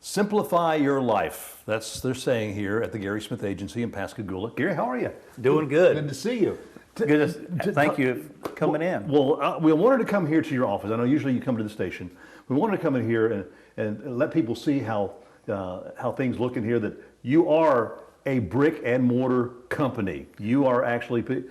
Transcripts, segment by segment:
Simplify your life. That's they're saying here at the Gary Smith Agency in Pascagoula. Gary, how are you? Doing good. Good to see you. Thank you for coming in. Well, we wanted to come here to your office. I know usually you come to the station. We wanted to come in here and let people see how things look in here, that you are a brick and mortar company. You are actually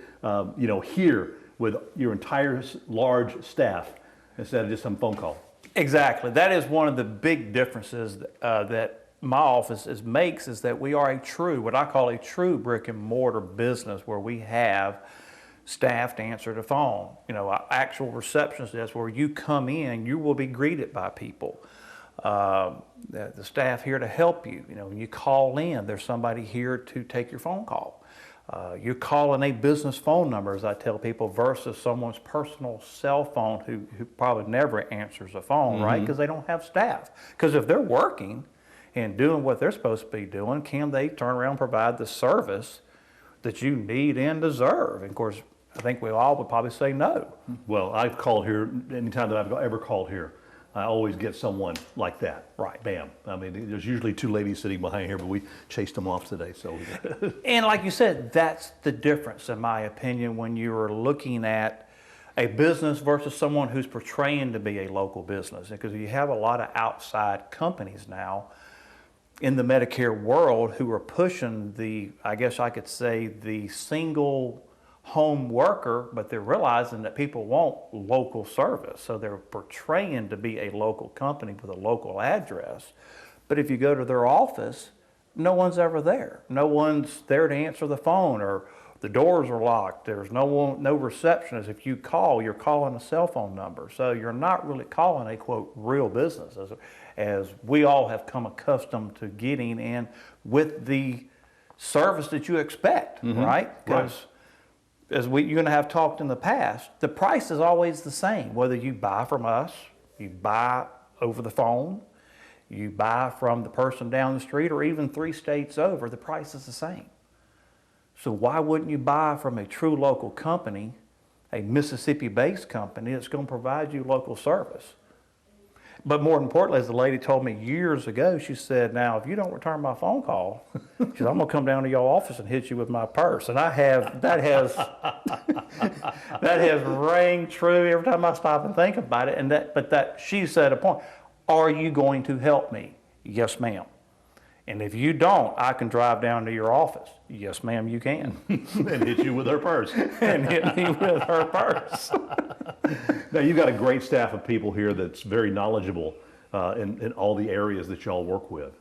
here with your entire large staff instead of just some phone call. Exactly. That is one of the big differences that my office makes, is that we are what I call a true brick and mortar business, where we have staff to answer the phone. Actual receptionist desk where you come in, you will be greeted by people. The staff here to help you. When you call in, there's somebody here to take your phone call. You're calling a business phone number, as I tell people, versus someone's personal cell phone who probably never answers a phone, right? Because they don't have staff. Because if they're working and doing what they're supposed to be doing, can they turn around and provide the service that you need and deserve? And of course, I think we all would probably say no. Well, I've called here, anytime that I've ever called here, I always get someone like that. Right. Bam. I mean, there's usually two ladies sitting behind here, but we chased them off today. So. And like you said, that's the difference, in my opinion, when you are looking at a business versus someone who's portraying to be a local business. Because you have a lot of outside companies now in the Medicare world who are pushing I guess I could say, the single home worker, but they're realizing that people want local service. So they're portraying to be a local company with a local address. But if you go to their office, no one's ever there. No one's there to answer the phone, or the doors are locked. There's no receptionist. If you call, you're calling a cell phone number. So you're not really calling a, quote, real business, as we all have come accustomed to getting, and with the service that you expect, right? Because as you and I have talked in the past, the price is always the same. Whether you buy from us, you buy over the phone, you buy from the person down the street, or even 3 states over, the price is the same. So why wouldn't you buy from a true local company, a Mississippi-based company that's going to provide you local service? But more importantly, as the lady told me years ago, she said, now, if you don't return my phone call, she said, I'm going to come down to your office and hit you with my purse. And that has rang true every time I stop and think about it. But she said a point, are you going to help me? Yes, ma'am. And if you don't, I can drive down to your office. Yes, ma'am, you can. And hit you with her purse. And hit me with her purse. Now, you've got a great staff of people here that's very knowledgeable in all the areas that y'all work with.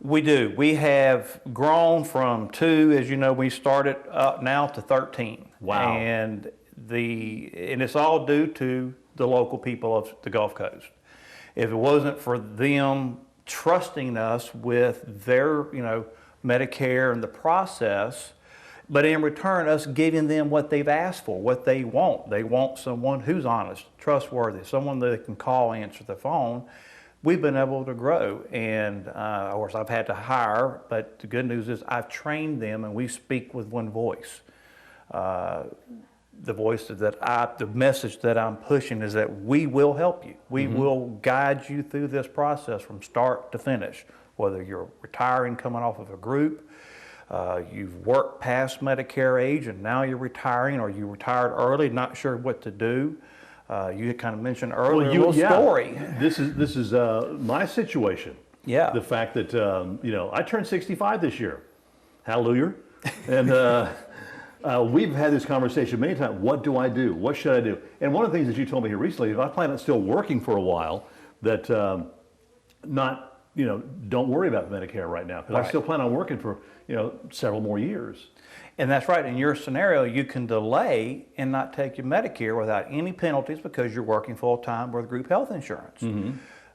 We do. We have grown from 2, as you know, we started up now to 13. Wow. And it's all due to the local people of the Gulf Coast. If it wasn't for them trusting us with their, Medicare and the process, but in return, us giving them what they've asked for, what they want. They want someone who's honest, trustworthy, someone that can call, answer the phone. We've been able to grow, and of course I've had to hire, but the good news is I've trained them, and we speak with one voice. The message that I'm pushing is that we will help you. We will guide you through this process from start to finish, whether you're retiring, coming off of a group, you've worked past Medicare age and now you're retiring, or you retired early, not sure what to do. You had kind of mentioned earlier a little story. This is my situation. Yeah. The fact that, I turned 65 this year. Hallelujah. And we've had this conversation many times. What do I do? What should I do? And one of the things that you told me here recently is I plan on still working for a while, that don't worry about Medicare right now, because I still plan on working for, several more years. And that's right. In your scenario, you can delay and not take your Medicare without any penalties because you're working full-time with group health insurance.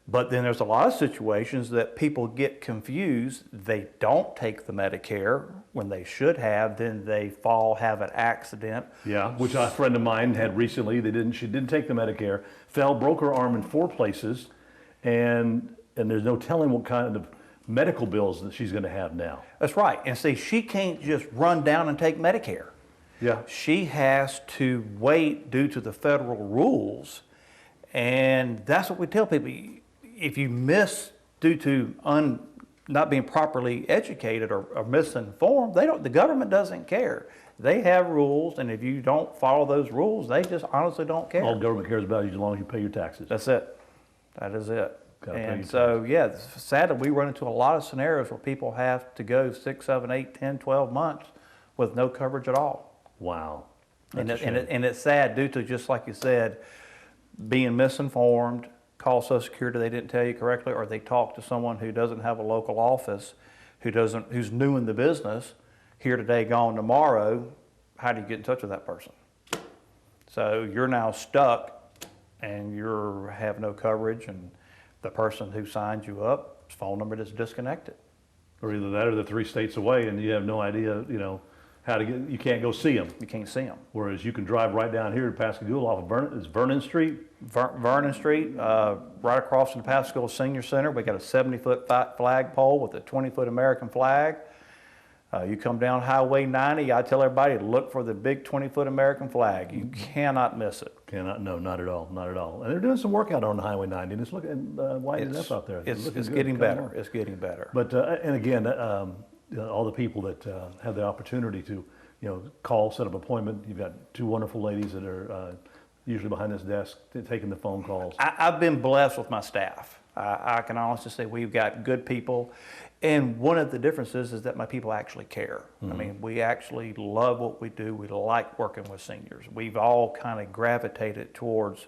But then there's a lot of situations that people get confused. They don't take the Medicare when they should have, then they have an accident. Yeah, which a friend of mine had recently. She didn't take the Medicare, fell, broke her arm in 4 places, and there's no telling what kind of medical bills that she's going to have now. That's right. And see, she can't just run down and take Medicare. Yeah. She has to wait due to the federal rules. And that's what we tell people. If you miss due to not being properly educated or misinformed, the government doesn't care. They have rules, and if you don't follow those rules, they just honestly don't care. All the government cares about is as long as you pay your taxes. That's it. That is it. Gotta pay your And so, yeah, sadly, we run into a lot of scenarios where people have to go 6, 7, 8, 10, 12 months with no coverage at all. Wow. And That's a shame. it's sad due to, just like you said, being misinformed, call Social Security, they didn't tell you correctly, or they talk to someone who doesn't have a local office, who's new in the business, here today, gone tomorrow. How do you get in touch with that person? So you're now stuck, and you have no coverage, and the person who signed you up, his phone number is disconnected. Or either that or they're 3 states away and you have no idea, how to get, you can't go see them. You can't see them. Whereas you can drive right down here to Pascagoula off of Vernon Street. Vernon Street, right across from the Pascagoula Senior Center, we got a 70-foot flagpole with a 20-foot American flag. You come down Highway 90, I tell everybody to look for the big 20-foot American flag. You cannot miss it. Cannot, no, not at all, not at all. And they're doing some work out on Highway 90, and it's looking, widening up out there. It's looking good, getting coming better. along. It's getting better. But, and again, all the people that have the opportunity to, call, set up an appointment. You've got 2 wonderful ladies that are usually behind this desk taking the phone calls. I've been blessed with my staff. I can honestly say we've got good people. And one of the differences is that my people actually care. I mean, we actually love what we do. We like working with seniors. We've all kind of gravitated towards,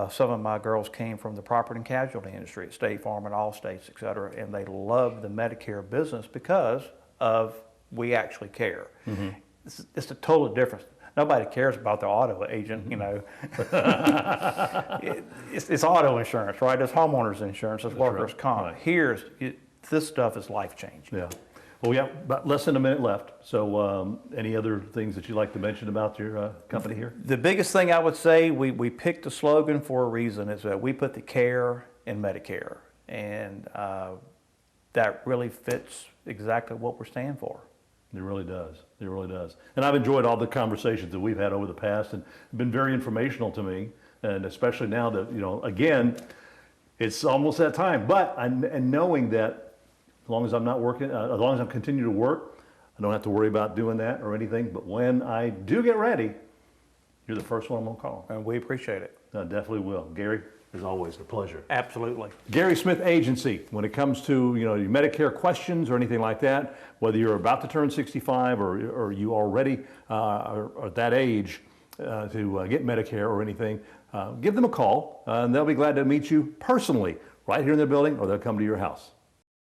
some of my girls came from the property and casualty industry at State Farm and Allstates, et cetera, and they love the Medicare business because of we actually care. It's a total difference. Nobody cares about the auto agent, it's auto insurance, right? It's homeowners insurance, it's workers' comp. Right. This stuff is life-changing. Yeah. Well, we have about less than a minute left. So any other things that you'd like to mention about your company here? The biggest thing I would say, we picked the slogan for a reason, is that we put the care in Medicare. And that really fits exactly what we're standing for. It really does. It really does. And I've enjoyed all the conversations that we've had over the past and been very informational to me. And especially now that, again, it's almost that time. But and knowing that as long as I'm not working, as long as I'm continuing to work, I don't have to worry about doing that or anything. But when I do get ready, you're the first one I'm going to call. And we appreciate it. I definitely will. Gary, as always, a pleasure. Absolutely. Gary Smith Agency, when it comes to your Medicare questions or anything like that, whether you're about to turn 65 or you already are at that age to get Medicare or anything, give them a call and they'll be glad to meet you personally right here in the building, or they'll come to your house.